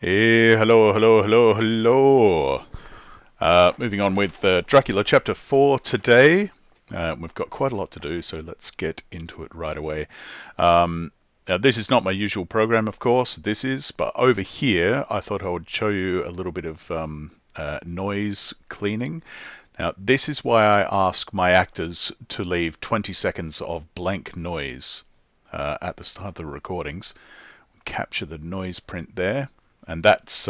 Hello. Moving on with Dracula Chapter 4 today. We've got quite a lot to do, so let's get into it right away. Now, this is not my usual program, of course, but over here I thought I would show you a little bit of noise cleaning. Now, this is why I ask my actors to leave 20 seconds of blank noise at the start of the recordings. Capture the noise print there, and that's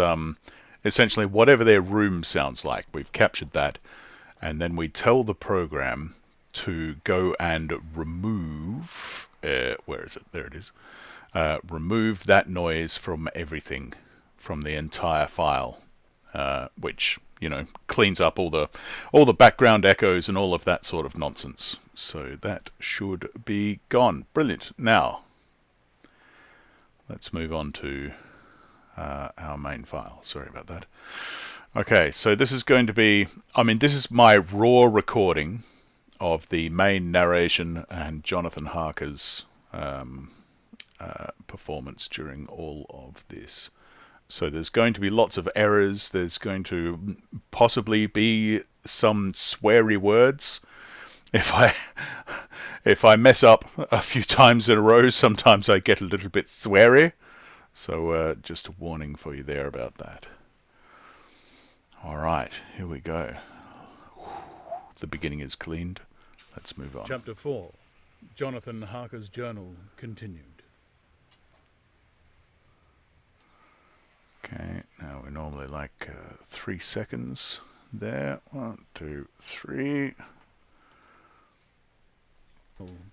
essentially whatever their room sounds like. We've captured that, and then we tell the program to go and remove where is it? There it is. Remove that noise from everything, from the entire file, which cleans up all the background echoes and all of that sort of nonsense. So that should be gone. Brilliant. Now let's move on to our main file. Sorry about that. Okay, so this is going to be, this is my raw recording of the main narration and Jonathan Harker's performance during all of this. So there's going to be lots of errors. There's going to possibly be some sweary words. If I mess up a few times in a row, sometimes I get a little bit sweary. So just a warning for you there about that. All right, here we go. The beginning is cleaned. Let's move on. Chapter 4. Jonathan Harker's Journal continued. Okay, now we're normally like 3 seconds there. 1, 2, 3.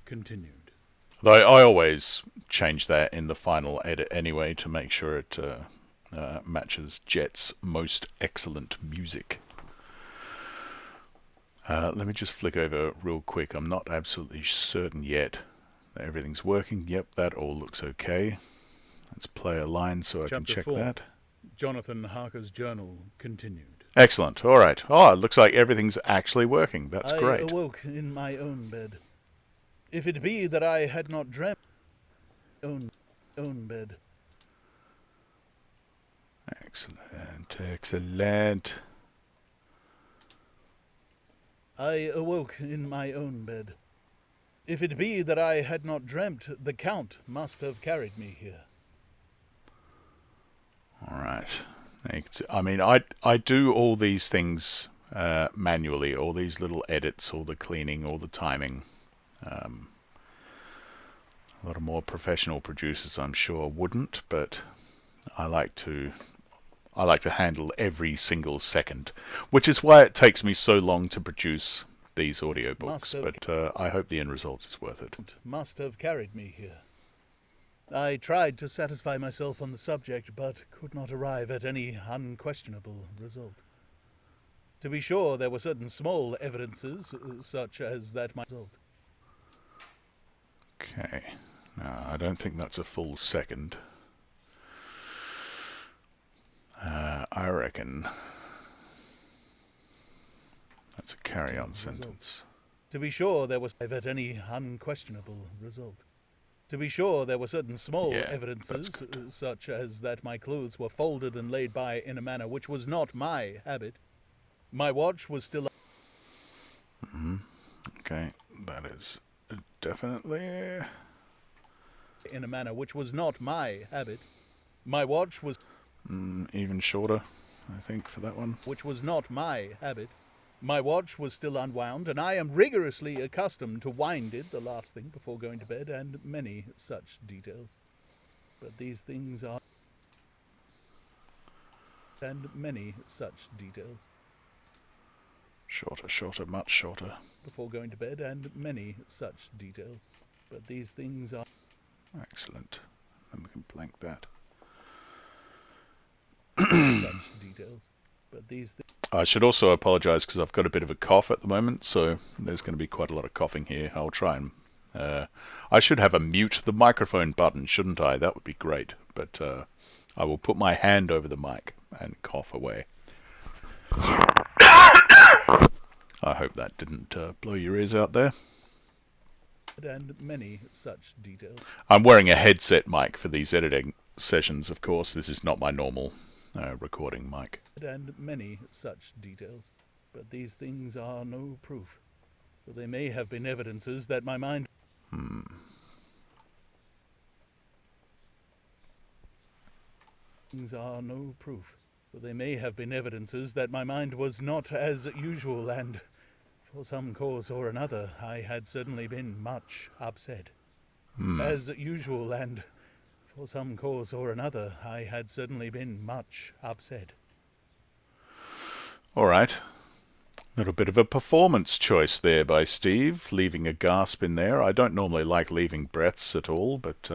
Continued. Though I always change that in the final edit anyway to make sure it matches Jet's most excellent music. Let me just flick over real quick. I'm not absolutely certain yet that everything's working. Yep, that all looks okay. Let's play a line so I can check 4. that. Jonathan Harker's Journal continued. Excellent. All right. Oh, it looks like everything's actually working. That's great. I awoke in my own bed. If it be that I had not dreamt own bed. Excellent. I awoke in my own bed. If it be that I had not dreamt, the Count must have carried me here. All right. I do all these things manually, all these little edits, all the cleaning, all the timing. A lot of more professional producers, I'm sure, wouldn't, but I like to handle every single second, which is why it takes me so long to produce these audiobooks. But I hope the end result is worth it. Must have carried me here. I tried to satisfy myself on the subject, but could not arrive at any unquestionable result. To be sure, there were certain small evidences, such as that my result. Okay. Now, I don't think that's a full second. I reckon that's a carry-on sentence. To be sure, there was at any unquestionable result. To be sure, there were certain small evidences, such as that my clothes were folded and laid by in a manner which was not my habit. My watch was still... Okay, that is definitely... in a manner which was not my habit. My watch was... even shorter, I think, for that one. Which was not my habit. My watch was still unwound, and I am rigorously accustomed to wind it the last thing before going to bed, and many such details. But these things are... and many such details. Shorter, much shorter. Before going to bed, and many such details. But these things are... Excellent. Then we can blank that. such details. But these I should also apologise because I've got a bit of a cough at the moment, so there's going to be quite a lot of coughing here. I'll try and... I should have a mute the microphone button, shouldn't I? That would be great. But I will put my hand over the mic and cough away. I hope that didn't blow your ears out there. And many such details. I'm wearing a headset mic for these editing sessions, of course. This is not my normal recording mic. and many such details. But these things are no proof, for they may have been evidences that my mind... Things are no proof, for they may have been evidences that my mind was not as usual, and for some cause or another I had certainly been much upset. As usual, and for some cause or another I had certainly been much upset. All right. Little bit of a performance choice there by Steve, leaving a gasp in there. I don't normally like leaving breaths at all, but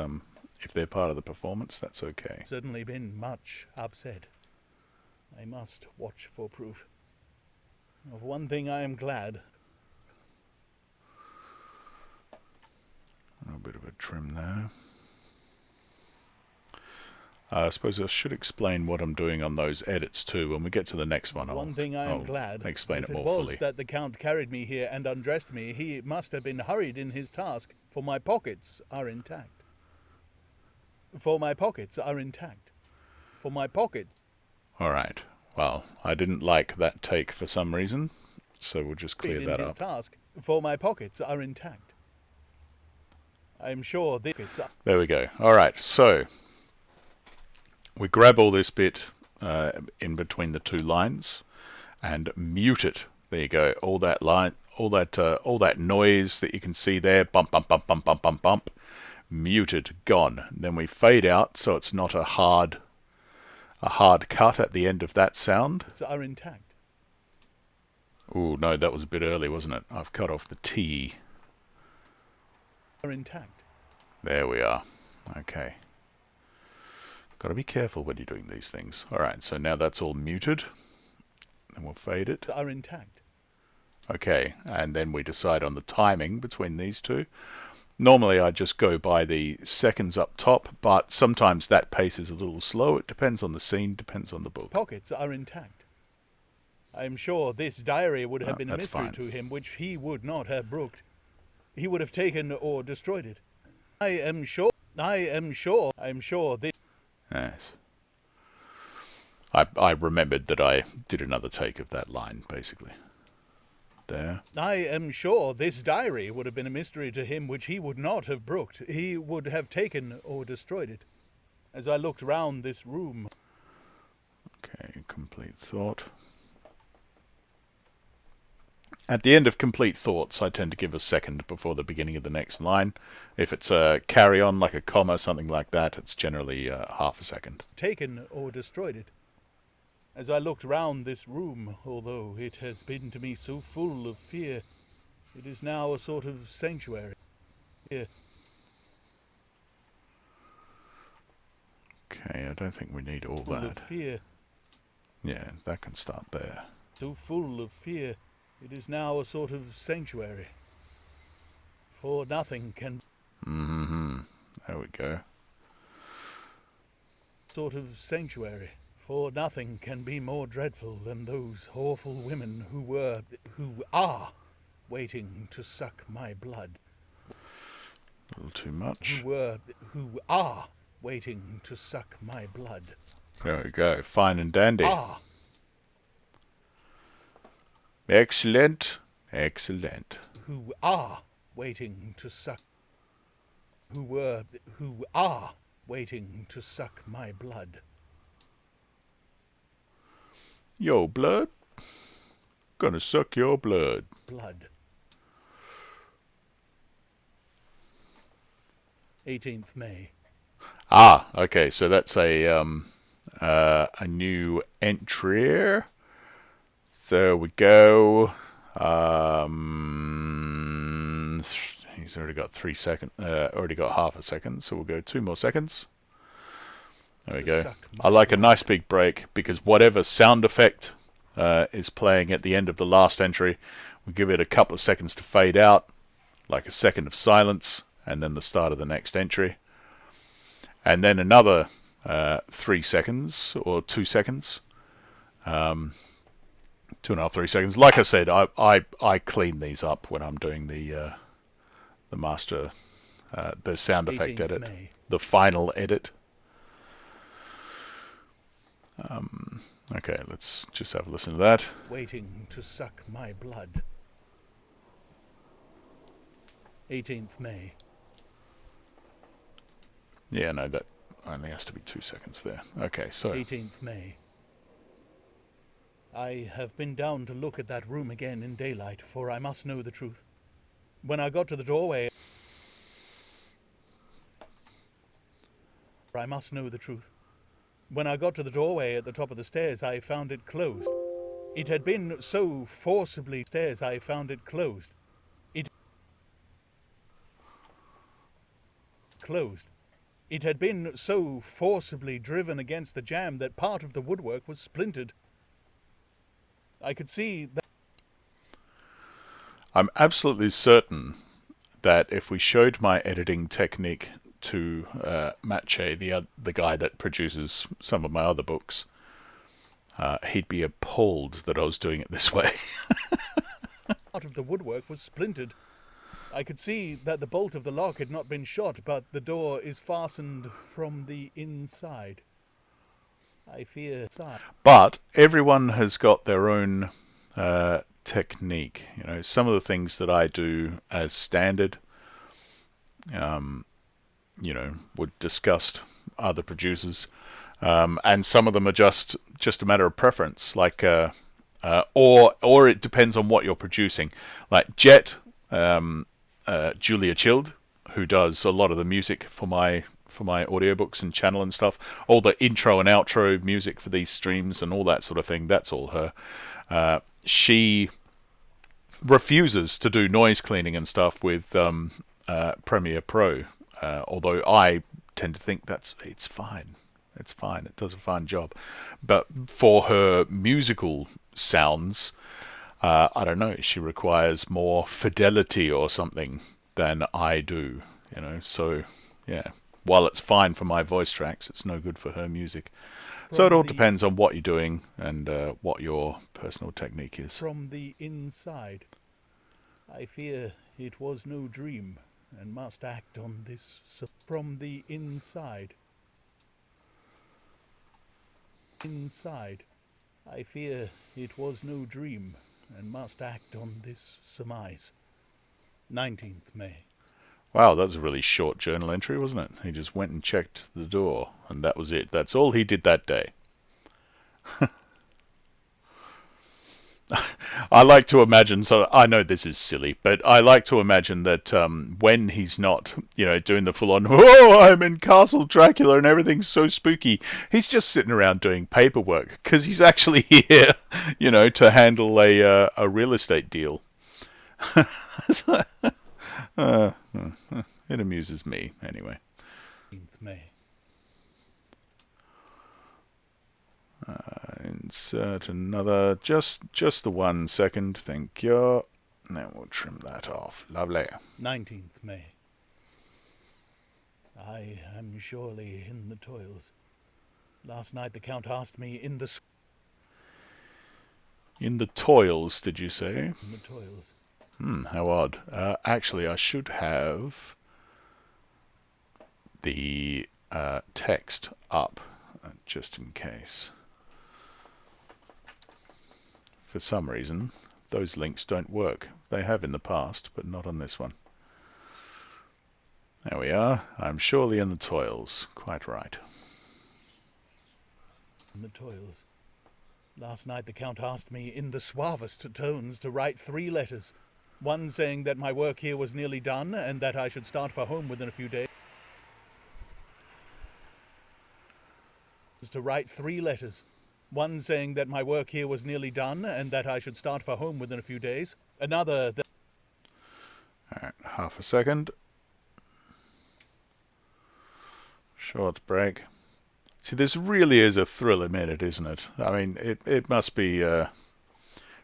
if they're part of the performance, that's okay. Certainly been much upset. I must watch for proof. Of one thing I am glad. A bit of a trim there. I suppose I should explain what I'm doing on those edits too. When we get to the next one, One thing I am glad. Explain if it more was fully. That the Count carried me here and undressed me, he must have been hurried in his task, for my pockets are intact. For my pockets are intact. For my pockets... All right. Well, I didn't like that take for some reason, so we'll just clear that his up. task, for my pockets are intact. I'm sure the pockets are... There we go. All right. So we grab all this bit in between the two lines and mute it. There you go. All that line, all that noise that you can see there, bump, bump, bump, bump, bump, bump, bump, muted, gone. Then we fade out so it's not a hard cut at the end of that sound. are intact. Oh no, that was a bit early, wasn't it? I've cut off the T. Are intact. There we are. Okay. Got to be careful when you're doing these things. All right, so now that's all muted. And we'll fade it. Are intact. Okay, and then we decide on the timing between these two. Normally I just go by the seconds up top, but sometimes that pace is a little slow. It depends on the scene, depends on the book. Pockets are intact. I'm sure this diary would have been a mystery fine. to him, which he would not have brooked. He would have taken or destroyed it. I'm sure this... Yes. I remembered that I did another take of that line, basically. There. I am sure this diary would have been a mystery to him which he would not have brooked. He would have taken or destroyed it. As I looked round this room... Okay, complete thought. At the end of complete thoughts, I tend to give a second before the beginning of the next line. If it's a carry-on, like a comma, something like that, it's generally half a second. Taken or destroyed it. As I looked round this room, although it has been to me so full of fear, it is now a sort of sanctuary. Here. Okay, I don't think we need all Full of that. fear. Yeah, that can start there. So full of fear, it is now a sort of sanctuary. For nothing can... Mm-hmm. There we go. Sort of sanctuary. For nothing can be more dreadful than those awful women who are waiting to suck my blood. A little too much. Who are waiting to suck my blood. There we go. Fine and dandy. Ah, Excellent. Excellent. who are waiting to suck. Who are waiting to suck my blood. Yo, blood. Gonna suck your blood. Blood. 18th May. Ah, okay. So that's a new entry. So we go. He's already got 3 seconds. Already got half a second. So we'll go 2 more seconds. There we go. I like a nice big break because whatever sound effect is playing at the end of the last entry, we give it a couple of seconds to fade out, like a second of silence, and then the start of the next entry. And then another 3 seconds or 2 seconds. 2.5, 3 seconds. Like I said, I clean these up when I'm doing the master, the sound effect 18th edit, May. the final edit. Okay, let's just have a listen to that. waiting to suck my blood. 18th May. Yeah, no, that only has to be 2 seconds there. Okay, so 18th May. I have been down to look at that room again in daylight, for I must know the truth. When I got to the doorway, I must know the truth. When I got to the doorway at the top of the stairs, I found it closed. It had been so forcibly stairs, I found it closed. It closed. It had been so forcibly driven against the jamb that part of the woodwork was splintered. I could see that. I'm absolutely certain that if we showed my editing technique to Matche, the guy that produces some of my other books, he'd be appalled that I was doing it this way. Part of the woodwork was splintered. I could see that the bolt of the lock had not been shot, but the door is fastened from the inside. I fear. But everyone has got their own technique. You know, some of the things that I do as standard, you know, would discuss other producers, and some of them are just a matter of preference. Like, or it depends on what you're producing. Like Jet, Julia Child, who does a lot of the music for my audiobooks and channel and stuff, all the intro and outro music for these streams and all that sort of thing, that's all her. She refuses to do noise cleaning and stuff with Premiere Pro, although I tend to think it's fine. It's fine. It does a fine job. But for her musical sounds, I don't know, she requires more fidelity or something than I do, you know. So, yeah, while it's fine for my voice tracks, it's no good for her music. So it all depends on what you're doing and what your personal technique is. From the inside, I fear it was no dream, and must act on this. From the inside, I fear it was no dream, and must act on this surmise. 19th May. Wow, that was a really short journal entry, wasn't it? He just went and checked the door, and that was it. That's all he did that day. I like to imagine, so I know this is silly, but I like to imagine that when he's not, you know, doing the full-on, oh, I'm in Castle Dracula and everything's so spooky, he's just sitting around doing paperwork, because he's actually here, you know, to handle a real estate deal. It amuses me, anyway. May. Insert another, just the 1 second, thank you. Then we'll trim that off. Lovely. 19th May. I am surely in the toils. Last night the Count asked me in the... In the toils, did you say? In the toils. How odd. Actually, I should have the text up, just in case. For some reason, those links don't work. They have in the past, but not on this one. There we are. I'm surely in the toils. Quite right. In the toils. Last night the Count asked me in the suavest tones to write 3 letters. One saying that my work here was nearly done and that I should start for home within a few days. To write 3 letters. One saying that my work here was nearly done and that I should start for home within a few days. Another that... Alright, half a second. Short break. See, this really is a thriller minute, isn't it? I mean, it must be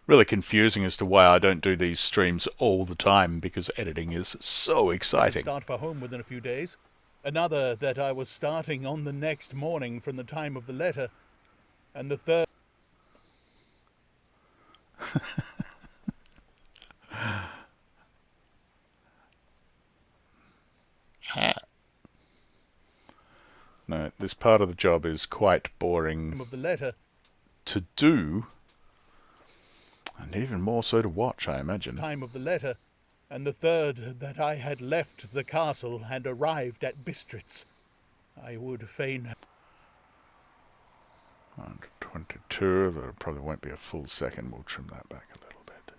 really confusing as to why I don't do these streams all the time, because editing is so exciting. Start for home within a few days. Another that I was starting on the next morning from the time of the letter. And the third... No, this part of the job is quite boring Of the letter. to do, and even more so to watch, I imagine. Time of the letter. And the third, that I had left the castle and arrived at Bistritz. I would fain... 122, there probably won't be a full second. We'll trim that back a little bit.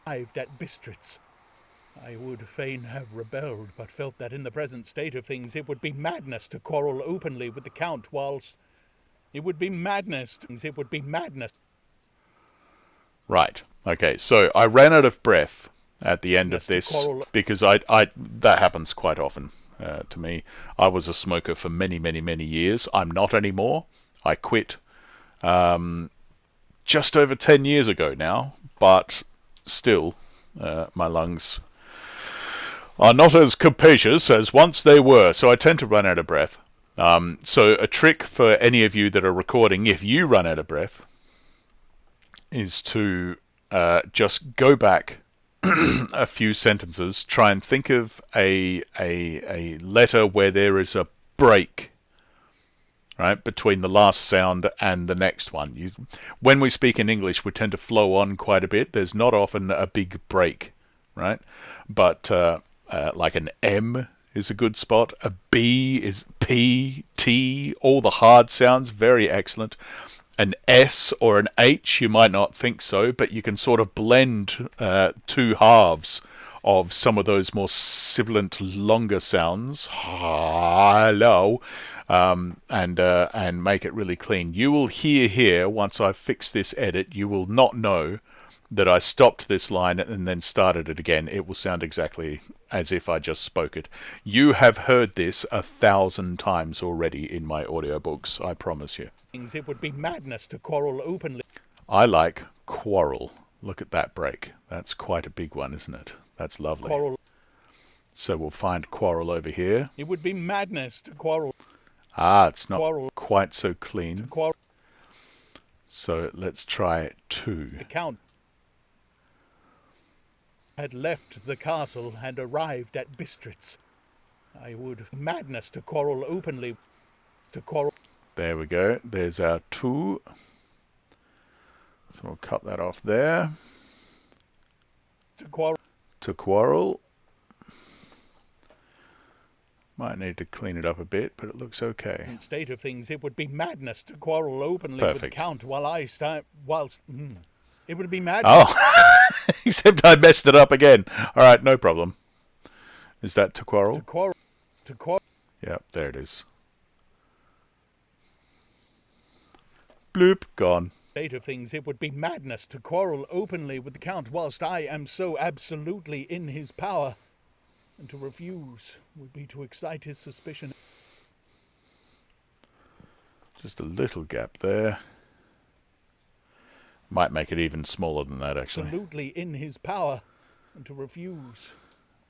Arrived at Bistritz. I would fain have rebelled, but felt that in the present state of things it would be madness to quarrel openly with the Count whilst... It would be madness. It would be madness. Right. Okay, so I ran out of breath at the end of this because that happens quite often to me. I was a smoker for many, many, many years. I'm not anymore. I quit just over 10 years ago now, but still my lungs are not as capacious as once they were, so I tend to run out of breath. So a trick for any of you that are recording, if you run out of breath, is to just go back a few sentences, try and think of a letter where there is a break, right, between the last sound and the next one. When we speak in English, we tend to flow on quite a bit. There's not often a big break, right? But like an M is a good spot. A B is P, T, all the hard sounds, very excellent. An S or an H, you might not think so, but you can sort of blend two halves of some of those more sibilant, longer sounds. Hello. And make it really clean. You will hear here, once I've fixed this edit, you will not know that I stopped this line and then started it again. It will sound exactly as if I just spoke it. You have heard this 1,000 times already in my audiobooks, I promise you. It would be madness to quarrel openly. I like quarrel. Look at that break. That's quite a big one, isn't it? That's lovely. Quarrel. So we'll find quarrel over here. It would be madness to quarrel. It's not Quarrel. quite so clean. Quarrel. So let's try 2. The Count had left the castle and arrived at Bistritz. I would madness to quarrel openly. To quarrel. There we go. There's our 2. So we'll cut that off there. To quarrel. To quarrel. Might need to clean it up a bit, but it looks okay. In state of things, it would be madness to quarrel openly Perfect. with the Count whilst it would be madness. Oh, except I messed it up again. All right, no problem. Is that to quarrel? To quarrel. To quarrel. Yep, there it is. Bloop, gone. State of things, it would be madness to quarrel openly with the Count whilst I am so absolutely in his power. And to refuse would be to excite his suspicion. Just a little gap there. Might make it even smaller than that, actually. Absolutely in his power. And to refuse.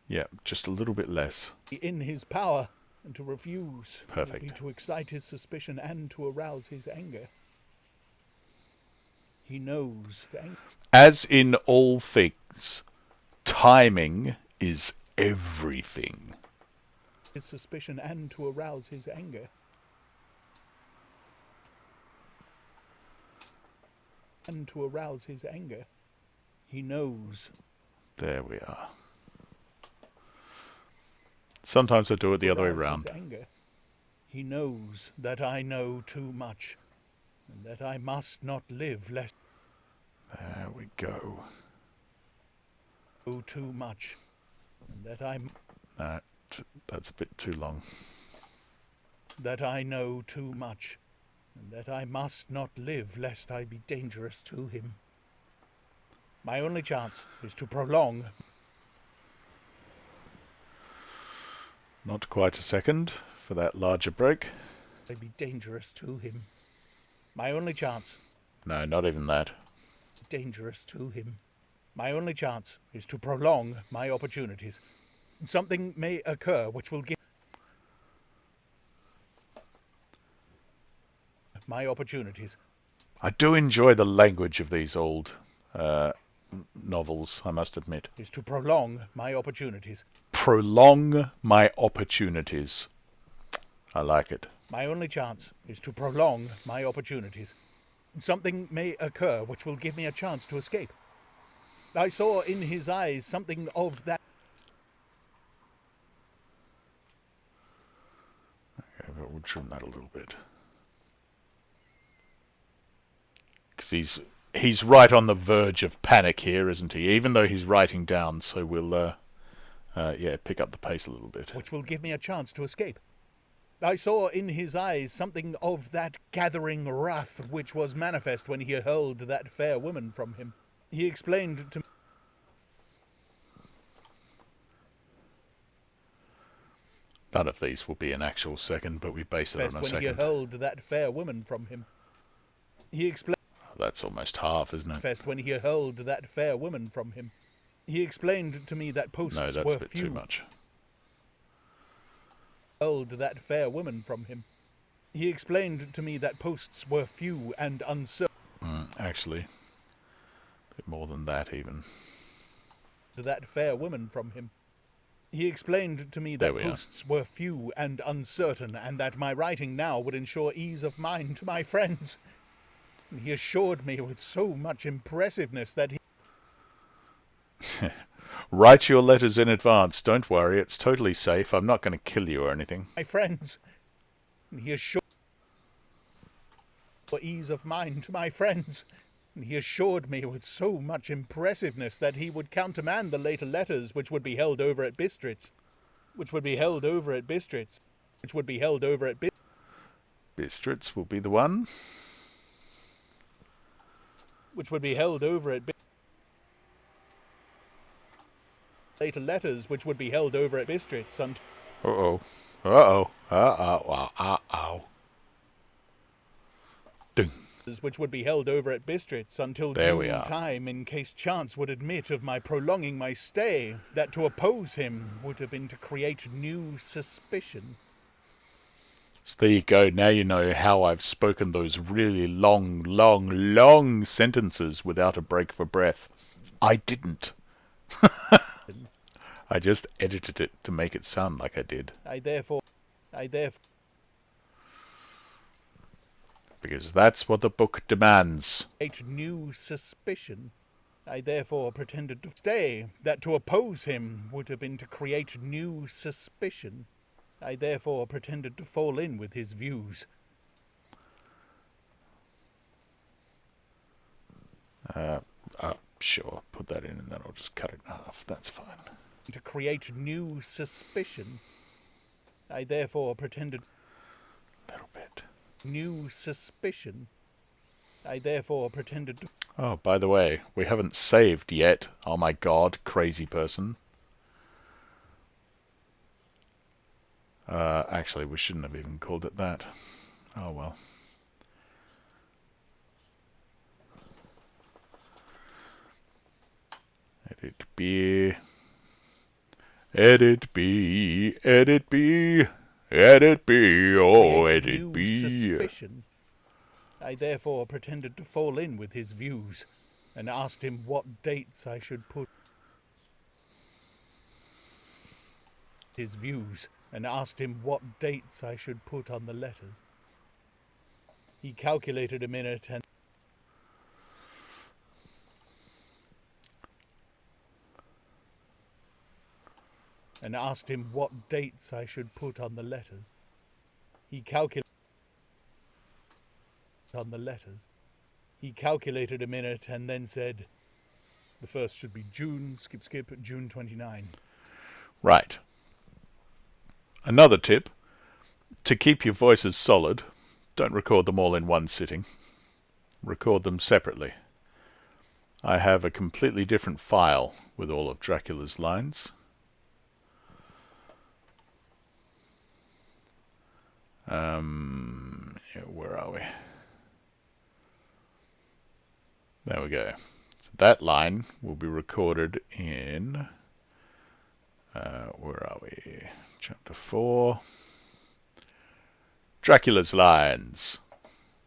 Yeah, just a little bit less. In his power. And to refuse. Perfect. Would be to excite his suspicion and to arouse his anger. He knows the anger. As in all things, timing is everything. His suspicion and to arouse his anger. And to arouse his anger. He knows. There we are. Sometimes I do it the other way around. Anger. He knows that I know too much. And that I must not live lest. There we go. Know too much. And that I'm. That's a bit too long. That I know too much. And that I must not live lest I be dangerous to him. My only chance is to prolong. Not quite a second for that larger break. I be dangerous to him. My only chance. No, not even that. Dangerous to him. My only chance is to prolong my opportunities. Something may occur which will give my opportunities. I do enjoy the language of these old novels, I must admit. Is to prolong my opportunities. Prolong my opportunities. I like it. My only chance is to prolong my opportunities. Something may occur which will give me a chance to escape. I saw in his eyes something of that. Okay, but we'll trim that a little bit. Because he's right on the verge of panic here, isn't he? Even though he's writing down, so we'll, pick up the pace a little bit. Which will give me a chance to escape. I saw in his eyes something of that gathering wrath which was manifest when he hurled that fair woman from him. He explained to me. None of these will be an actual second, but we base it on a When second. he hurled that fair woman from him. He explained. That's almost half, isn't it? When he hurled that fair woman from him. He explained to me that posts No, that's were a bit few. too much. Hurled that fair woman from him. He explained to me that posts were few and uncertain. Actually, a bit more than that even. That fair woman from him. He explained to me that posts were few and uncertain, and that my writing now would ensure ease of mind to my friends. He assured me with so much impressiveness that he... Write your letters in advance. Don't worry, it's totally safe. I'm not going to kill you or anything. My friends. He assured for ease of mind to my friends. He assured me with so much impressiveness that he would countermand the later letters which would be held over at Bistritz. Bistritz will be the one. Later letters which would be held over at Bistritz until... Ding. Which would be held over at Bistritz until due time, in case chance would admit of my prolonging my stay. That to oppose him would have been to create new suspicion. So there you go. Now you know how I've spoken those really long sentences without a break for breath. I didn't. I just edited it to make it sound like I did. I therefore... Because that's what the book demands. Create new suspicion. I therefore pretended to stay. That to oppose him would have been to create new suspicion. I therefore pretended to fall in with his views. Sure, put that in and then I'll just cut it in half. That's fine. To create new suspicion. I therefore pretended... A little bit. New suspicion. I therefore pretended to... Oh, by the way, we haven't saved yet. Oh my god, crazy person. Actually, we shouldn't have even called it that. Oh well. Edit B. Edit B. Edit B. Edit B. Oh, edit B. Suspicion. I therefore pretended to fall in with his views, and asked him what dates I should put. His views, and asked him what dates I should put on the letters. He calculated a minute and asked him what dates I should put on the letters. He calculated on the letters. He calculated a minute and then said, the first should be June, skip, June 29. Right. Another tip, to keep your voices solid, don't record them all in one sitting. Record them separately. I have a completely different file with all of Dracula's lines. Where are we? There we go. So that line will be recorded in, where are we? Chapter 4. Dracula's lines,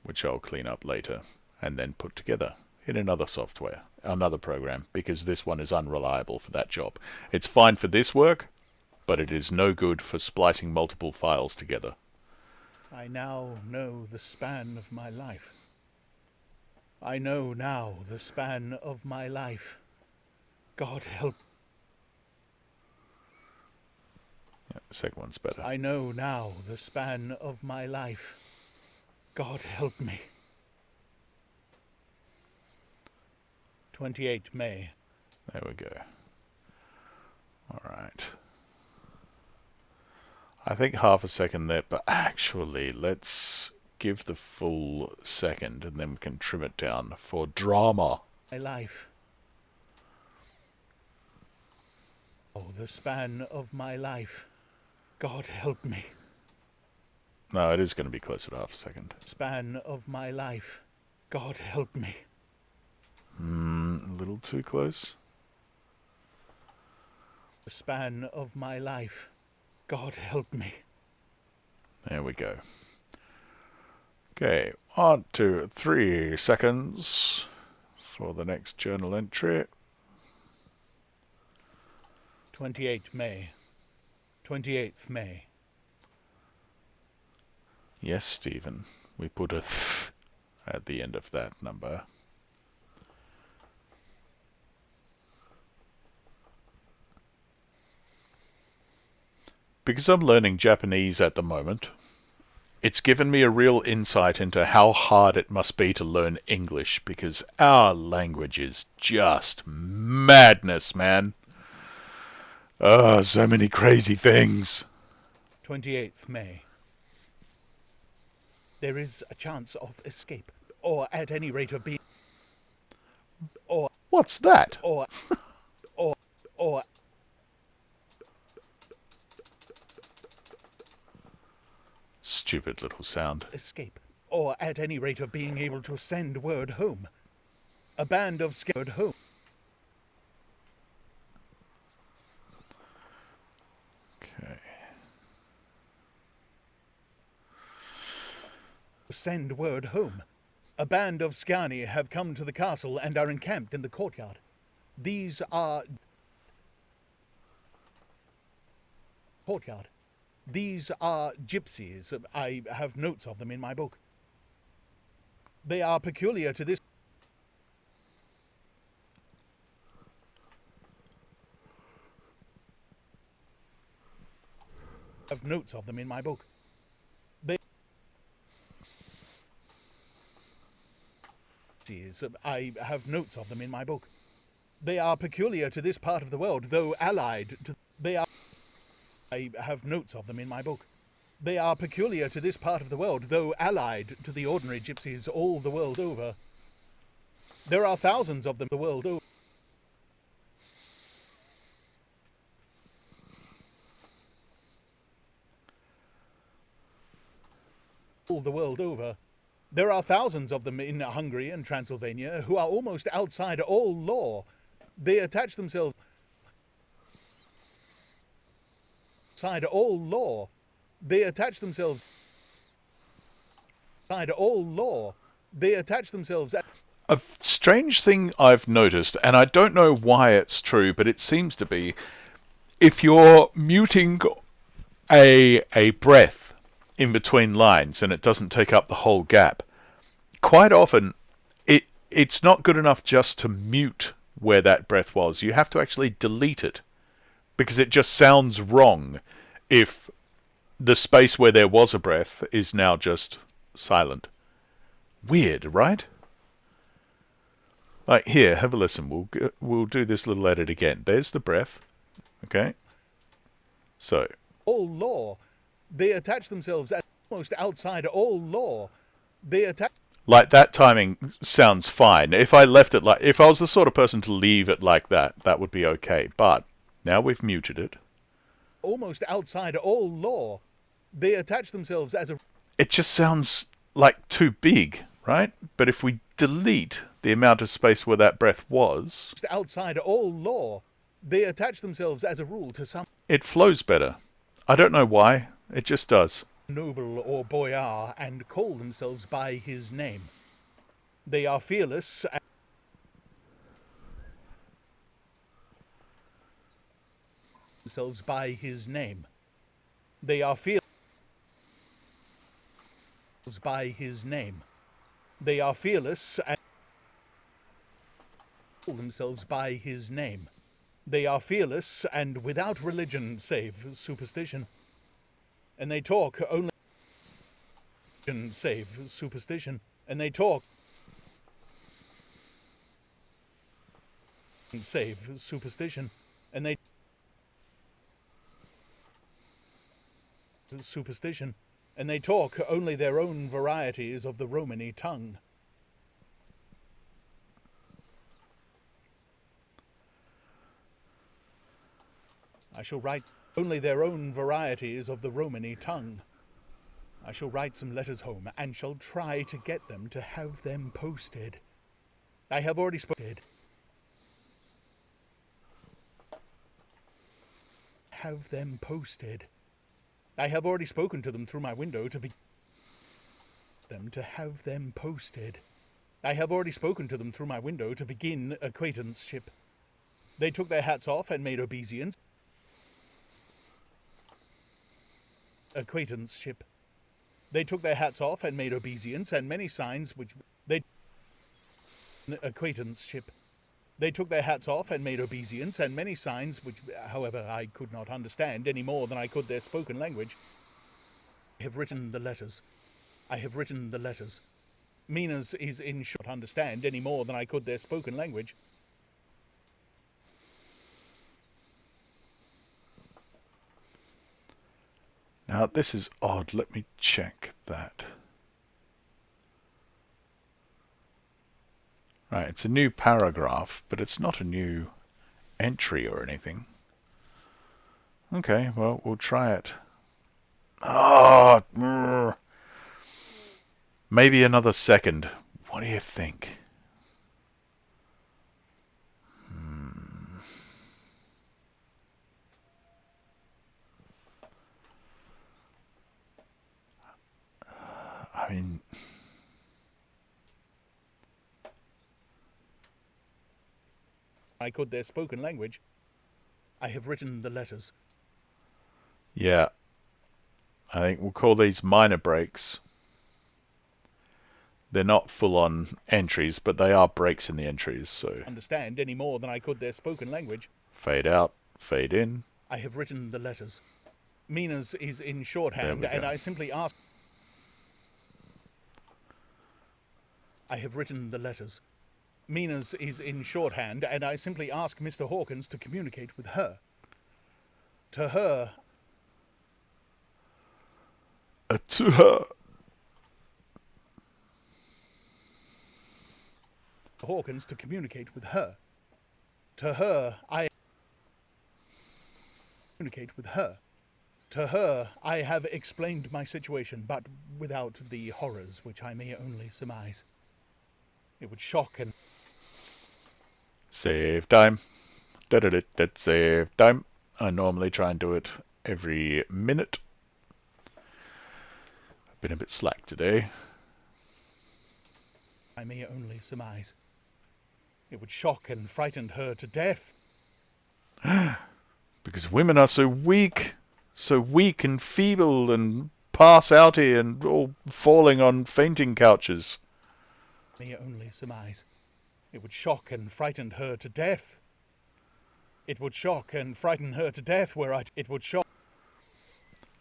which I'll clean up later and then put together in another software, another program, because this one is unreliable for that job. It's fine for this work, but it is no good for splicing multiple files together. I now know the span of my life. I know now the span of my life. God help. Yeah, the second one's better. I know now the span of my life. God help me. 28 May. There we go. Alright. I think half a second there, but actually let's give the full second and then we can trim it down for drama. My life. Oh, the span of my life. God help me. No, it is going to be closer to half a second. Span of my life. God help me. A little too close. The span of my life. God help me. There we go. Okay, on to 3 seconds for the next journal entry. 28 May. 28th May. Yes, Stephen, we put a th at the end of that number. Because I'm learning Japanese at the moment, it's given me a real insight into how hard it must be to learn English, because our language is just madness, man. So many crazy things. 28th May. There is a chance of escape, or at any rate of being... What's that? Or... Stupid little sound. escape, or at any rate of being able to send word home. A band of scared home. Okay. Send word home. A band of Scani have come to the castle and are encamped in the courtyard. These are... Courtyard. These are gypsies. I have notes of them in my book. They are peculiar to this... I have notes of them in my book. They... I have notes of them in my book. They are peculiar to this part of the world, though allied to... They are... I have notes of them in my book. They are peculiar to this part of the world, though allied to the ordinary gypsies all the world over. There are thousands of them the world over. All the world over. There are thousands of them in Hungary and Transylvania who are almost outside all law. They attach themselves outside all law. They attach themselves outside all law. They attach themselves at... A strange thing I've noticed, and I don't know why it's true, but it seems to be, if you're muting a breath in between lines and it doesn't take up the whole gap, quite often it's not good enough just to mute where that breath was. You have to actually delete it, because it just sounds wrong if the space where there was a breath is now just silent. Weird, right? Like here, have a listen. We'll do this little edit again. There's the breath. Okay. So. all law. They attach themselves at almost outside all law. They attach... Like, that timing sounds fine. If I left it like... If I was the sort of person to leave it like that, that would be okay. But now we've muted it. Almost outside all law. They attach themselves as a... It just sounds like too big, right? But if we delete the amount of space where that breath was... outside all law. They attach themselves as a rule to some... It flows better. I don't know why. It just does. noble or boyar and call themselves by his name. They are fearless... themselves by his name. They are fearless by his name. They are fearless and call themselves by his name. They are fearless and without religion save superstition. And they talk only save superstition. And they talk save superstition. And they superstition. And they talk only their own varieties of the Romany tongue. I shall write only their own varieties of the Romany tongue. I shall write some letters home and shall try to get them to have them posted. I have already spoken. Have them posted. I have already spoken to them through my window to be them to have them posted. I have already spoken to them through my window to begin acquaintanceship. They took their hats off and made obeisance. Acquaintanceship. They took their hats off and made obeisance and many signs which they acquaintanceship. They took their hats off and made obeisance and many signs which, however, I could not understand any more than I could their spoken language. I have written the letters. I have written the letters. Mina's is in short understand any more than I could their spoken language. Now, this is odd. Let me check that. Right, it's a new paragraph, but it's not a new entry or anything. Okay, well, we'll try it. Oh, maybe another second. What do you think? I mean, I could their spoken language. I have written the letters. yeah. I think we'll call these minor breaks. They're not full-on entries, but they are breaks in the entries, so... Understand any more than I could their spoken language. Fade out, fade in. I have written the letters. Mina's is in shorthand, There we and go. I simply ask... I have written the letters. Mina's is in shorthand, and I simply ask Mr. Hawkins to communicate with her. To her... To her. Hawkins to communicate with her. To her, I... communicate with her. To her, I have explained my situation, but without the horrors which I may only surmise. It would shock and... Save time. Save time. I normally try and do it every minute. I've been a bit slack today. I may only surmise. It would shock and frighten her to death. Because women are so weak and feeble and pass-outy and all falling on fainting couches. May only surmise. It would shock and frighten her to death. It would shock and frighten her to death were I... It would shock...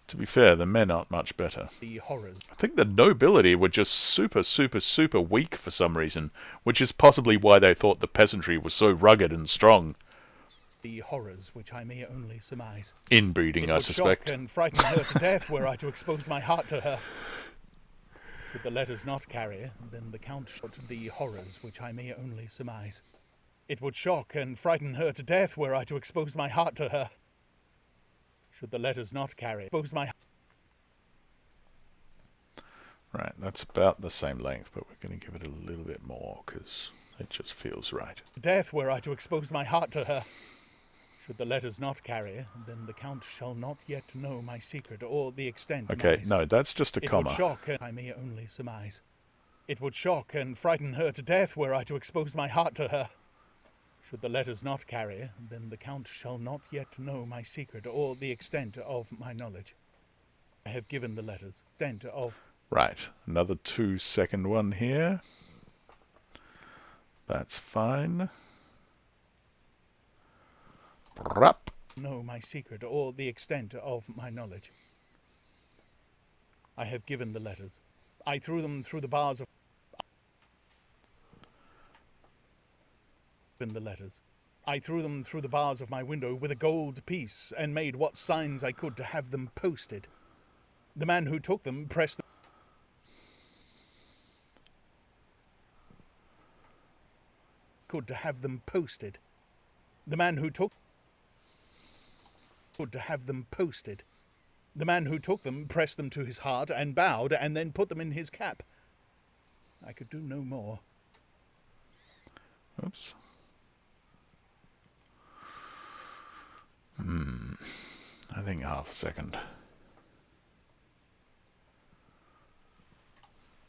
To be fair, the men aren't much better. The horrors. I think the nobility were just super weak for some reason, which is possibly why they thought the peasantry was so rugged and strong. The horrors which I may only surmise. Inbreeding, I suspect. It would shock and frighten her to death were I to expose my heart to her. Should the letters not carry, then the Count shot the horrors which I may only surmise. It would shock and frighten her to death were I to expose my heart to her. Should the letters not carry, expose my... Right, that's about the same length, but we're going to give it a little bit more, because it just feels right. Death were I to expose my heart to her. Should the letters not carry, then the Count shall not yet know my secret or the extent of Okay, my... no, that's just a It comma. would shock, I may only surmise. It would shock and frighten her to death were I to expose my heart to her. Should the letters not carry, then the Count shall not yet know my secret or the extent of my knowledge. I have given the letters, extent of... Right, another 2-second one here. That's fine. Rup. know my secret or the extent of my knowledge. I have given the letters. I threw them through the bars of... the letters. I threw them through the bars of my window with a gold piece and made what signs I could to have them posted. The man who took them pressed them... could to have them posted. The man who took... could to have them posted. The man who took them pressed them to his heart and bowed and then put them in his cap. I could do no more. Oops. I think half a second.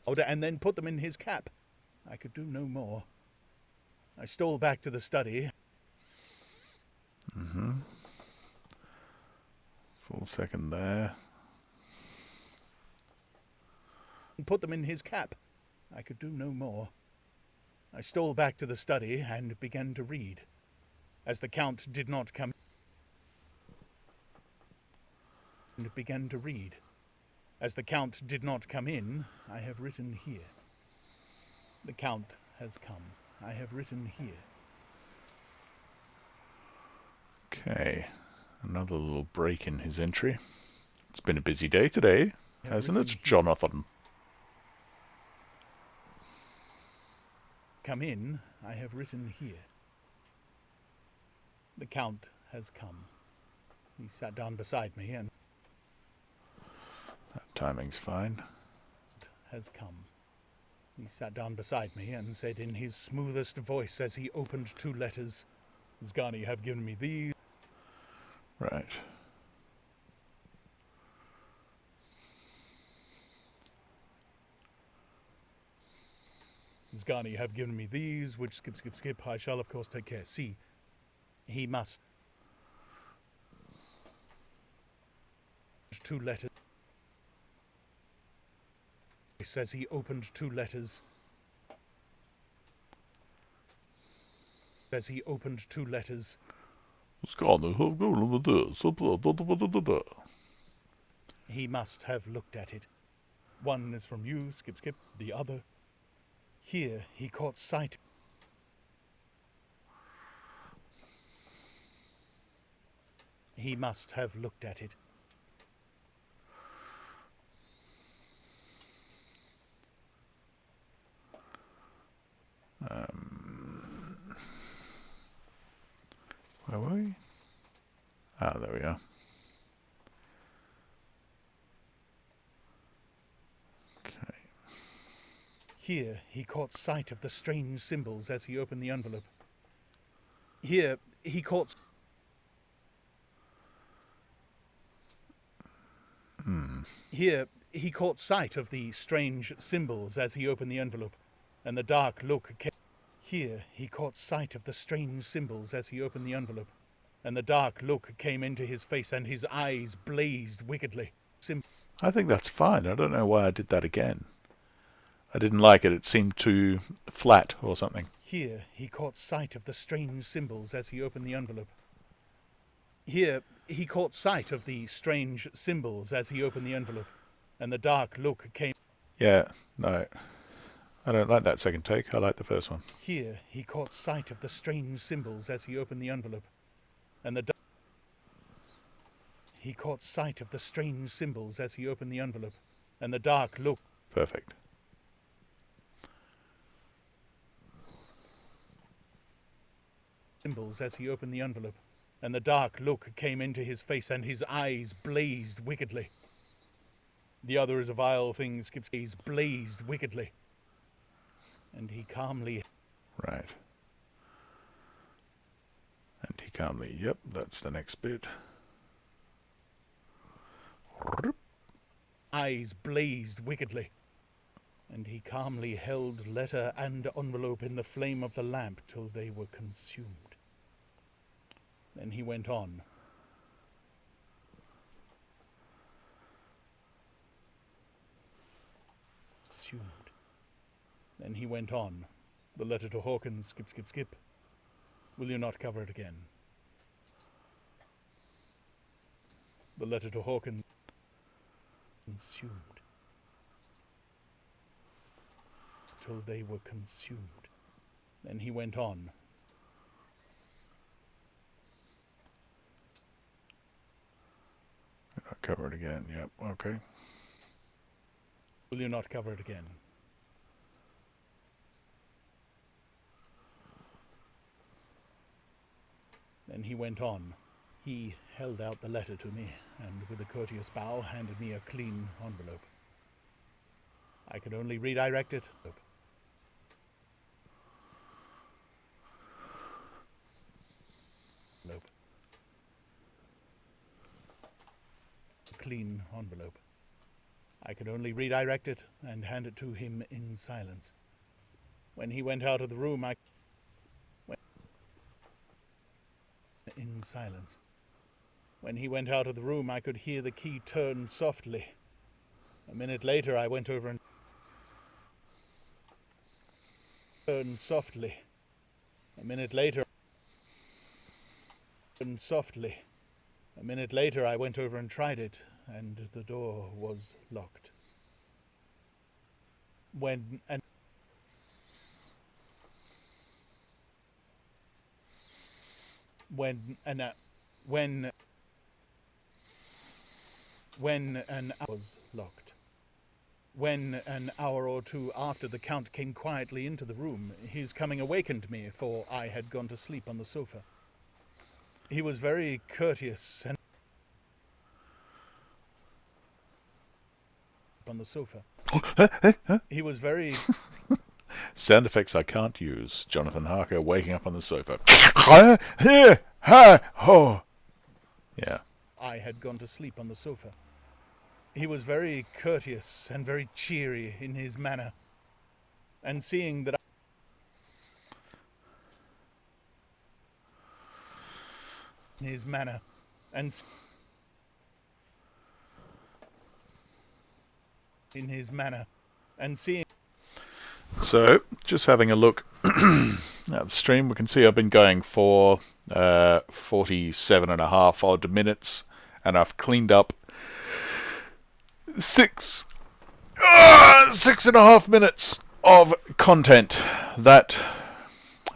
And then put them in his cap. I could do no more. I stole back to the study. Full second there. And put them in his cap. I could do no more. I stole back to the study and began to read. As the Count did not come... and began to read. As the Count did not come in, I have written here. The Count has come. I have written here. Okay, another little break in his entry. It's been a busy day today, hasn't it, Jonathan? Come in, I have written here. The Count has come. He sat down beside me and... That timing's fine. has come. He sat down beside me and said in his smoothest voice as he opened 2 letters, Zgani have given me these. Right. Zgani have given me these, which skip, I shall of course take care. See, he must. 2 letters. He says he opened 2 letters. Says he opened 2 letters. He must have looked at it. One is from you, skip, the other. Here he caught sight. He must have looked at it. Where were we? Ah, there we are. Okay. Here he caught sight of the strange symbols as he opened the envelope. Here he caught... Here he caught sight of the strange symbols as he opened the envelope, and the dark look came... Here he caught sight of the strange symbols as he opened the envelope, and the dark look came into his face and his eyes blazed wickedly. I think that's fine. I don't know why I did that again. I didn't like it. It seemed too flat or something. Here he caught sight of the strange symbols as he opened the envelope. Here he caught sight of the strange symbols as he opened the envelope, and the dark look came... Yeah, no. I don't like that second take. I like the first one. Here he caught sight of the strange symbols as he opened the envelope, and the... He caught sight of the strange symbols as he opened the envelope, and the dark look... Perfect. Symbols as he opened the envelope, and the dark look came into his face and his eyes blazed wickedly. The other is a vile thing, skips eyes blazed wickedly. And he calmly... Right. And he calmly... Yep, that's the next bit. Eyes blazed wickedly. And he calmly held letter and envelope in the flame of the lamp till they were consumed. Then he went on. Assumed. Then he went on. The letter to Hawkins, skip, skip, skip. Will you not cover it again? The letter to Hawkins. Consumed. Till they were consumed. Then he went on. I'll cover it again. Yep. Okay. Will you not cover it again? Then he went on. He held out the letter to me, and with a courteous bow handed me a clean envelope. I could only redirect it. Clean envelope. I could only redirect it and hand it to him in silence. When he went out of the room, in silence. When he went out of the room, I could hear the key turn softly. A minute later, I went over and turned softly. A minute later, turned softly. A minute later, I went over and tried it, and the door was locked. When an hour was locked. When an hour or two after the Count came quietly into the room, his coming awakened me, for I had gone to sleep on the sofa. He was very courteous and on the sofa. He was very Sound effects I can't use. Jonathan Harker waking up on the sofa. Yeah. I had gone to sleep on the sofa. He was very courteous and very cheery in his manner. And seeing that in his manner, and in his manner, and seeing. So, just having a look at the stream, we can see I've been going for 47 and a half odd minutes, and I've cleaned up 6.5 minutes of content. That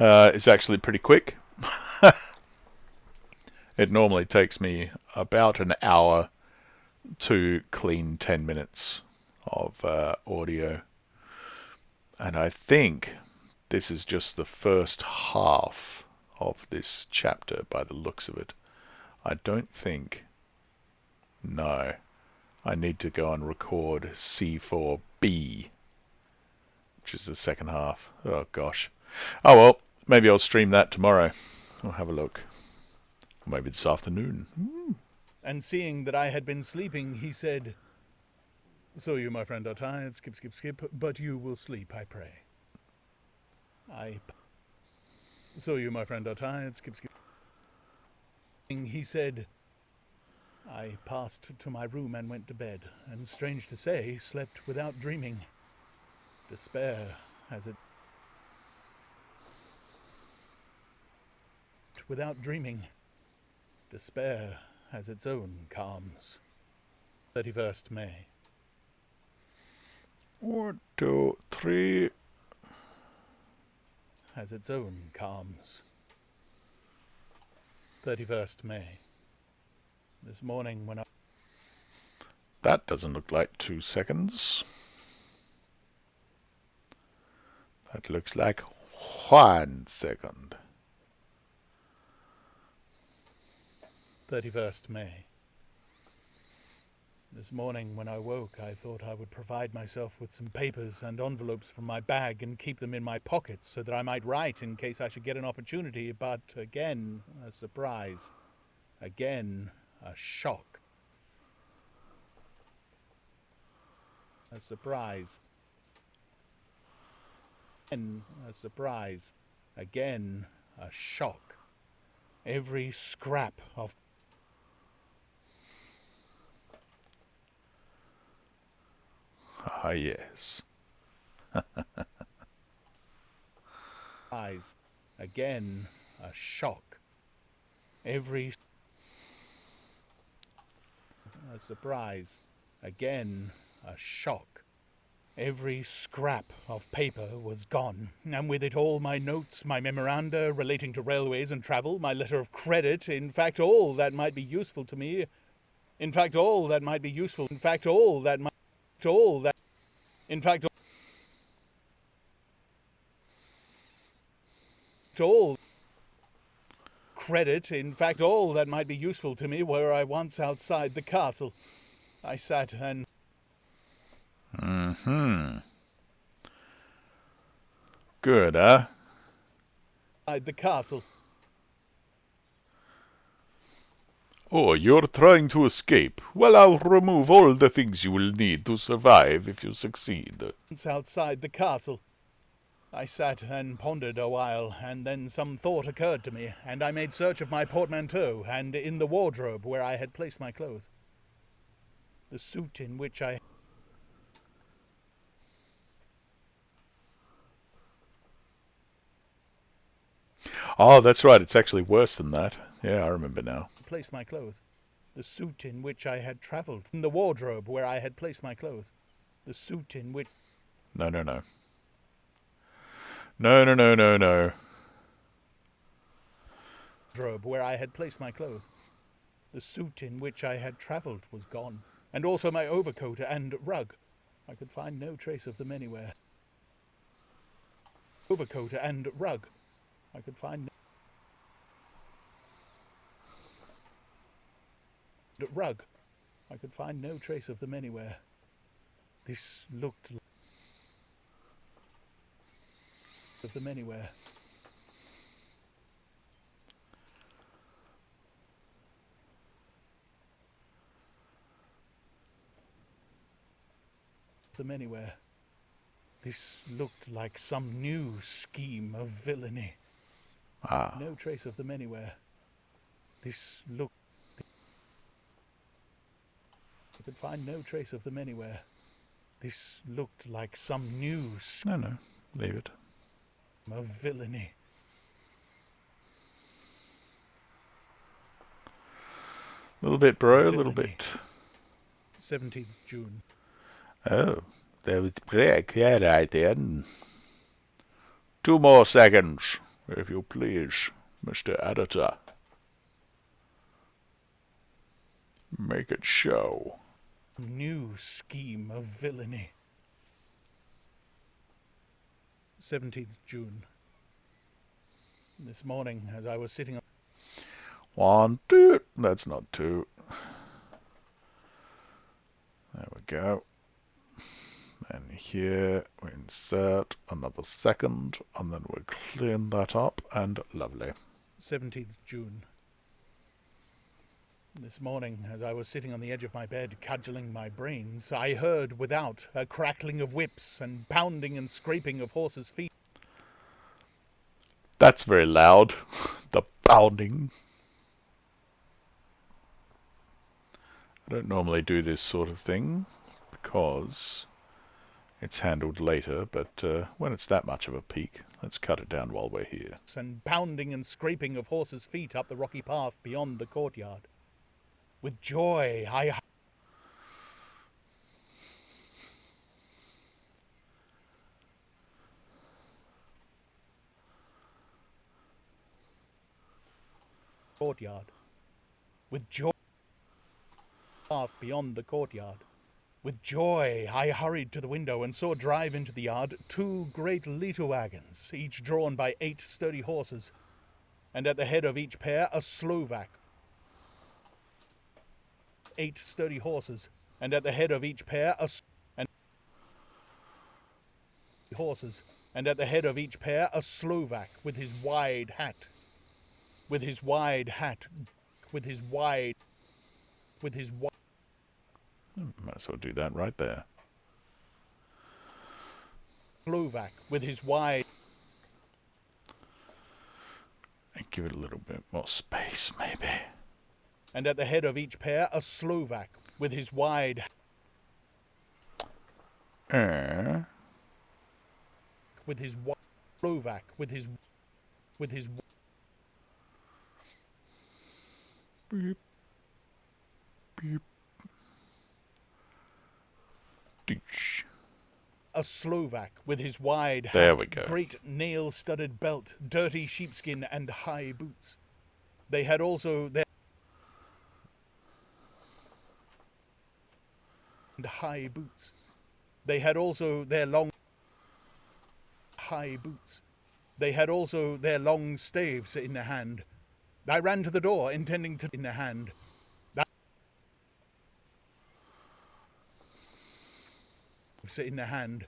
is actually pretty quick. It normally takes me about an hour to clean 10 minutes of audio. And I think this is just the first half of this chapter by the looks of it. I don't think... No. I need to go and record C4B, which is the second half. Oh, gosh. Oh, well, maybe I'll stream that tomorrow. I'll have a look. Or maybe this afternoon. And seeing that I had been sleeping, he said, "So you, my friend, are tired, skip, skip, skip, but you will sleep, I pray." So you, my friend, are tired, skip, skip. He said, I passed to my room and went to bed, and strange to say, slept without dreaming. Despair has it... Without dreaming. Despair has its own calms. 31st May. 1, 2, 3. Has its own calms. 31st May. This morning when I... That doesn't look like 2 seconds. That looks like 1 second. 31st May. This morning when I woke, I thought I would provide myself with some papers and envelopes from my bag and keep them in my pockets so that I might write in case I should get an opportunity, but again, a surprise. Again, a shock. A surprise. Again, a surprise. Again, a shock. every scrap of Ah, yes. eyes. Again, a shock. Every a surprise. Again, a shock. Every scrap of paper was gone, and with it all my notes, my memoranda relating to railways and travel, my letter of credit, in fact all that might be useful to me, in fact all that might be useful, in fact all that might, all that, in fact all credit, in fact all that might be useful to me, were I once outside the castle. I sat and Good, huh? outside the castle. Oh, you're trying to escape. Well, I'll remove all the things you will need to survive if you succeed. Once outside the castle. I sat and pondered a while, and then some thought occurred to me, and I made search of my portmanteau, and in the wardrobe where I had placed my clothes. The suit in which I... Oh, that's right. It's actually worse than that. Yeah, I remember now. placed my clothes. The suit in which I had travelled. In the wardrobe where I had placed my clothes. The suit in which... No, no, no. No, no, no, no, no. wardrobe where I had placed my clothes. The suit in which I had travelled was gone, and also my overcoat and rug. I could find no trace of them anywhere. Overcoat and rug. I could find no rug. I could find no trace of them anywhere. This looked like of them anywhere. Them anywhere. This looked like some new scheme of villainy. Ah. No trace of them anywhere. This looked... I could find no trace of them anywhere. This looked like some new scheme No, no. Leave it. of villainy. A little bit, bro. A Villainy. little bit. 17th June. Oh, there was break. Yeah, right then. 2 more seconds, if you please, Mr. Editor. Make it show. New scheme of villainy. 17th June. This morning, as I was sitting on... 1, 2. That's not 2. There we go. And here we insert another second, and then we clean that up, and lovely. 17th June. This morning, as I was sitting on the edge of my bed, cudgelling my brains, I heard without a crackling of whips and pounding and scraping of horses' feet. That's very loud. The pounding. I don't normally do this sort of thing, because it's handled later, but when it's that much of a peak, let's cut it down while we're here. And pounding and scraping of horses' feet up the rocky path beyond the courtyard. With joy, I... courtyard. With joy... path beyond the courtyard. With joy, I hurried to the window and saw drive into the yard 2 great leiter wagons, each drawn by 8 sturdy horses, and at the head of each pair a Slovak. 8 sturdy horses, and at the head of each pair horses, and at the head of each pair a Slovak with his wide hat, with his wide hat, with his wide, with his wide. Might as well do that right there. Slovak with his wide. Give it a little bit more space, maybe. And at the head of each pair, a Slovak with his wide... with his Slovak with his Beep. Beep. Doosh. a Slovak with his wide hat, There we go. great nail-studded belt, dirty sheepskin, and high boots. They had also their high boots. They had also their long high boots. They had also their long staves in their hand. I ran to the door, intending to in their hand. In their hand.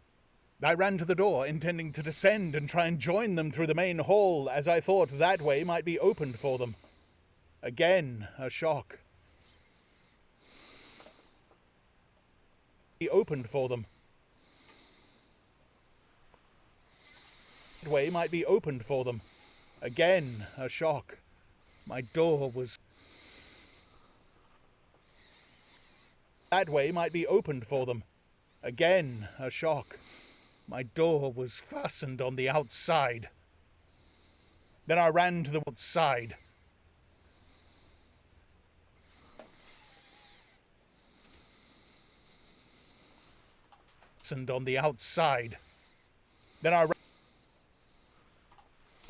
I ran to the door, intending to descend and try and join them through the main hall, as I thought that way might be opened for them. Again, a shock. Be opened for them. That way might be opened for them. Again, a shock. My door was... That way might be opened for them. Again, a shock. My door was fastened on the outside. Then I ran to the outside. Fastened on the outside. Then I ran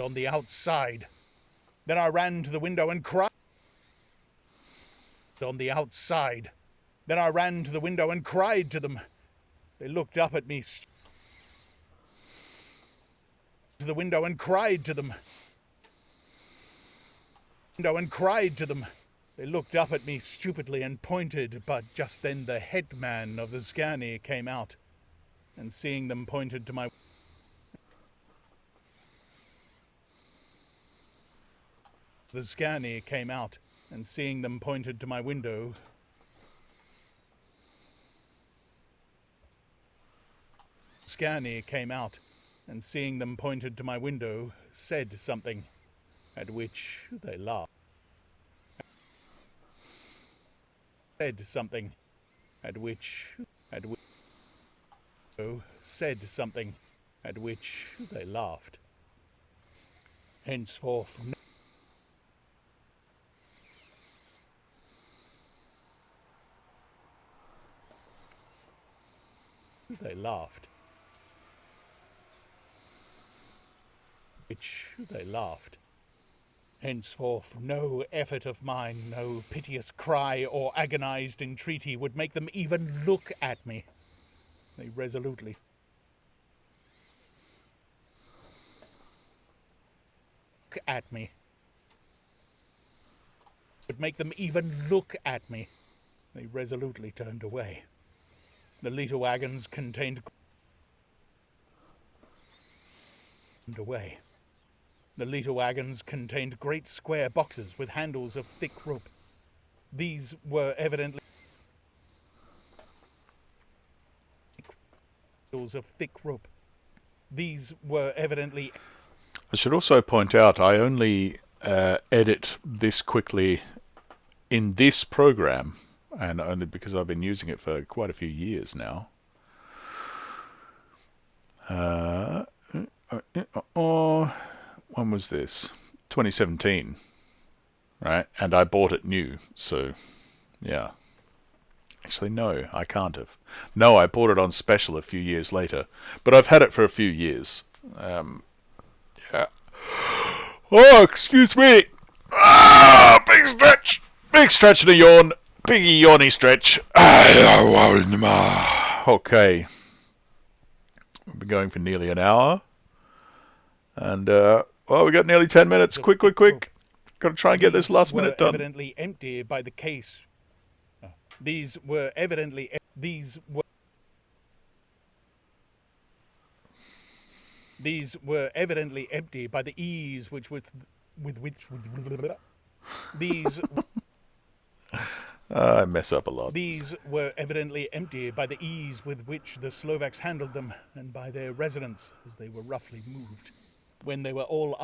on the outside. Then I ran to the window and cried on the outside. Then I ran to the window and cried to them. They looked up at me to the window and cried to them. Window and cried to them. They looked up at me stupidly and pointed, but just then the headman of the Skani came out, and seeing them pointed to my... The Skani came out, and seeing them pointed to my window... Skani came out, and seeing them pointed to my window, said something, at which they laughed. Said something, at which said something, at which they laughed. Henceforth, they laughed. Which they laughed. Henceforth, no effort of mine, no piteous cry or agonized entreaty would make them even look at me. They resolutely look at me. Would make them even look at me. They resolutely turned away. The little wagons contained away. The little wagons contained great square boxes with handles of thick rope. These were evidently handles of thick rope. These were evidently... I should also point out I only edit this quickly in this program, and only because I've been using it for quite a few years now. When was this? 2017, right? And I bought it new, so yeah. Actually, no, I can't have. No, I bought it on special a few years later, but I've had it for a few years. Yeah. Oh, excuse me. Ah, big stretch and a yawn. Biggie yawny stretch. Okay. We've been going for nearly an hour. And, we got nearly 10 minutes. Quick. Got to try and get this last minute done. Evidently empty by the case. These were evidently... These were evidently empty by the ease with which these... I mess up a lot. These were evidently empty by the ease with which the Slovaks handled them, and by their residents, as they were roughly moved. When they were all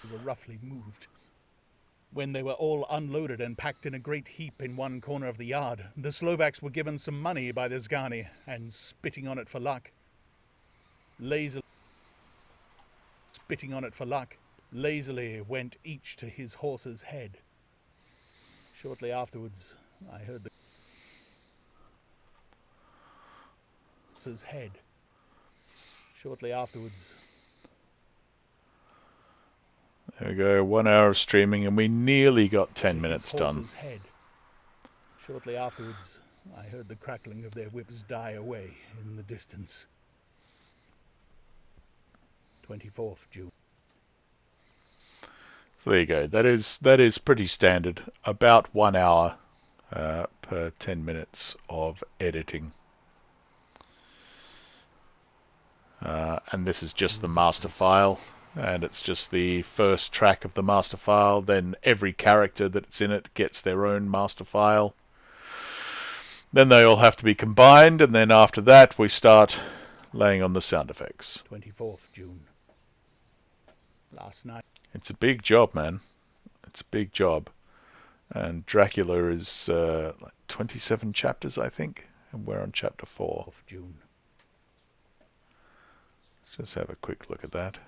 were roughly moved. When they were all unloaded and packed in a great heap in one corner of the yard, the Slovaks were given some money by the Zgani, and spitting on it for luck, lazily went each to his horse's head. Shortly afterwards, I heard the horse's head. Shortly afterwards, There we go, 1 hour of streaming, and we nearly got 10 minutes done. head. Shortly afterwards, I heard the crackling of their whips die away in the distance. 24th June. So there you go. That is pretty standard. About 1 hour per 10 minutes of editing. And this is just the master file. And it's just the first track of the master file. Then every character that's in it gets their own master file. Then they all have to be combined. And then after that, we start laying on the sound effects. 24th June. Last night. It's a big job, man. It's a big job. And Dracula is like 27 chapters, I think. And we're on chapter 4. Of June. Let's just have a quick look at that.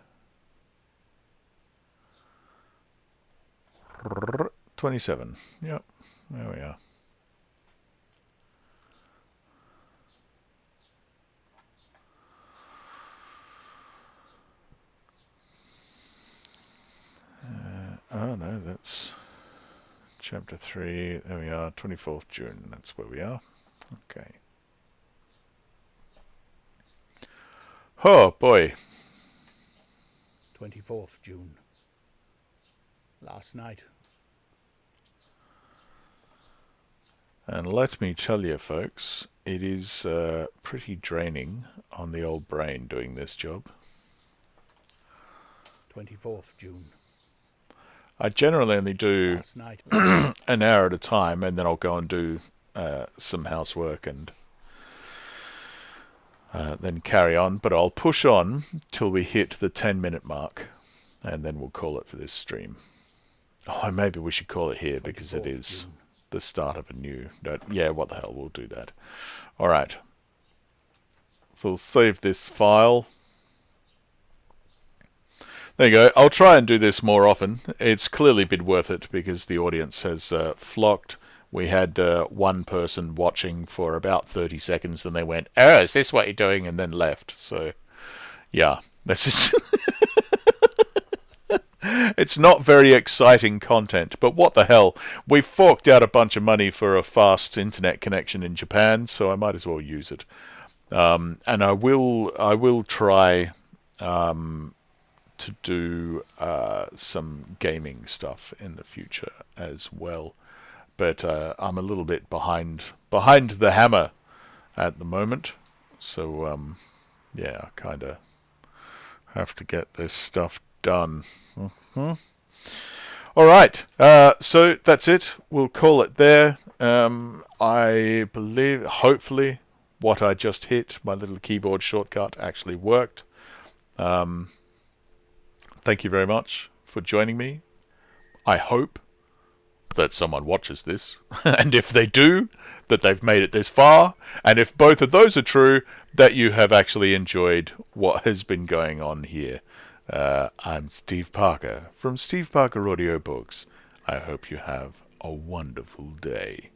27. Yep, there we are. Oh no, that's chapter 3. There we are, 24th June. That's where we are. Okay. Oh boy. 24th June. Last night. And let me tell you, folks, it is pretty draining on the old brain doing this job. 24th June. I generally only do Last night. an hour at a time, and then I'll go and do some housework and then carry on. But I'll push on till we hit the 10-minute mark, and then we'll call it for this stream. Oh, maybe we should call it here because it is June. the start of a new... yeah, what the hell, we'll do that. All right. So we'll save this file. There you go. I'll try and do this more often. It's clearly been worth it because the audience has flocked. We had one person watching for about 30 seconds and they went, "Oh, is this what you're doing?" and then left. So, yeah, this is... It's not very exciting content, but what the hell? We forked out a bunch of money for a fast internet connection in Japan, so I might as well use it. And I will try to do some gaming stuff in the future as well. But I'm a little bit behind the hammer at the moment, so yeah, I kind of have to get this stuff done. All right, so that's it. We'll call it there. I believe, hopefully, what I just hit, my little keyboard shortcut, actually worked. Thank you very much for joining me. I hope that someone watches this, and if they do, that they've made it this far, and if both of those are true, that you have actually enjoyed what has been going on here. I'm Steve Parker from Steve Parker Audiobooks. I hope you have a wonderful day.